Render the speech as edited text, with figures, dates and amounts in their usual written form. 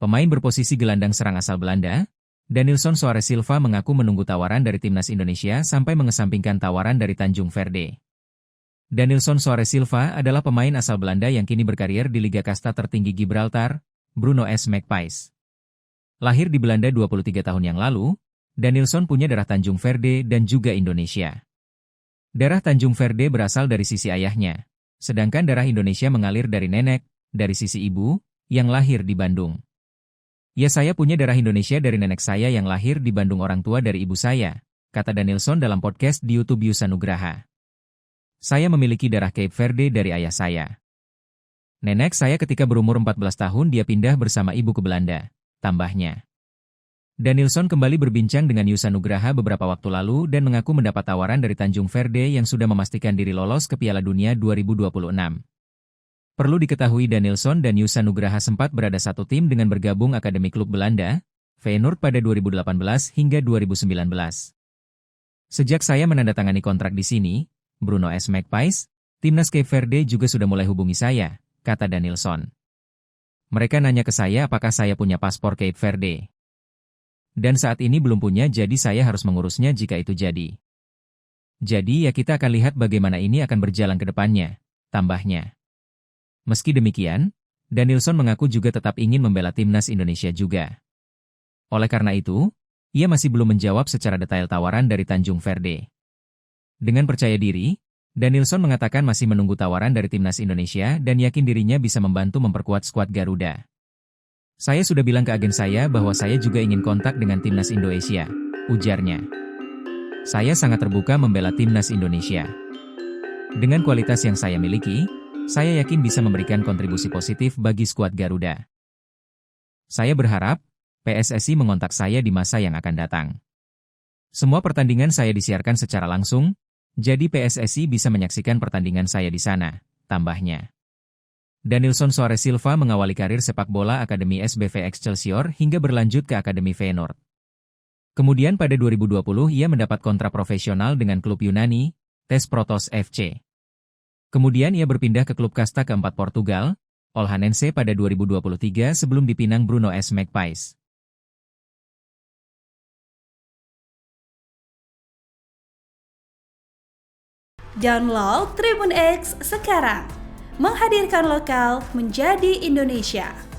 Pemain berposisi gelandang serang asal Belanda, Denilson Suarez Silva mengaku menunggu tawaran dari timnas Indonesia sampai mengesampingkan tawaran dari Tanjung Verde. Denilson Suarez Silva adalah pemain asal Belanda yang kini berkarir di Liga Kasta tertinggi Gibraltar, Brno S Magpies. Lahir di Belanda 23 tahun yang lalu, Denilson punya darah Tanjung Verde dan juga Indonesia. Darah Tanjung Verde berasal dari sisi ayahnya, sedangkan darah Indonesia mengalir dari nenek, dari sisi ibu, yang lahir di Bandung. Ya, saya punya darah Indonesia dari nenek saya yang lahir di Bandung, orang tua dari ibu saya, kata Denilson dalam podcast di YouTube Yusa Nugraha. Saya memiliki darah Cape Verde dari ayah saya. Nenek saya ketika berumur 14 tahun dia pindah bersama ibu ke Belanda, tambahnya. Denilson kembali berbincang dengan Yusa Nugraha beberapa waktu lalu dan mengaku mendapat tawaran dari Tanjung Verde yang sudah memastikan diri lolos ke Piala Dunia 2026. Perlu diketahui Denilson dan Yusa Nugraha sempat berada satu tim dengan bergabung Akademi Klub Belanda, Feyenoord pada 2018 hingga 2019. Sejak saya menandatangani kontrak di sini, Brno S Magpies, timnas Cape Verde juga sudah mulai hubungi saya, kata Denilson. Mereka nanya ke saya apakah saya punya paspor Cape Verde. Dan saat ini belum punya, jadi saya harus mengurusnya jika itu jadi. Jadi ya kita akan lihat bagaimana ini akan berjalan ke depannya, tambahnya. Meski demikian, Denilson mengaku juga tetap ingin membela timnas Indonesia juga. Oleh karena itu, ia masih belum menjawab secara detail tawaran dari Tanjung Verde. Dengan percaya diri, Denilson mengatakan masih menunggu tawaran dari timnas Indonesia dan yakin dirinya bisa membantu memperkuat skuad Garuda. Saya sudah bilang ke agen saya bahwa saya juga ingin kontak dengan timnas Indonesia, ujarnya. Saya sangat terbuka membela timnas Indonesia. Dengan kualitas yang saya miliki, saya yakin bisa memberikan kontribusi positif bagi skuad Garuda. Saya berharap PSSI mengontak saya di masa yang akan datang. Semua pertandingan saya disiarkan secara langsung, jadi PSSI bisa menyaksikan pertandingan saya di sana, tambahnya. Denilson Suarez Silva mengawali karir sepak bola Akademi SBV Excelsior hingga berlanjut ke Akademi Feyenoord. Kemudian pada 2020 ia mendapat kontrak profesional dengan klub Yunani, TES Protos FC. Kemudian ia berpindah ke klub kasta keempat Portugal, Olhanense pada 2023 sebelum dipinang Brno S Magpies. Download Tribun X sekarang, menghadirkan lokal menjadi Indonesia.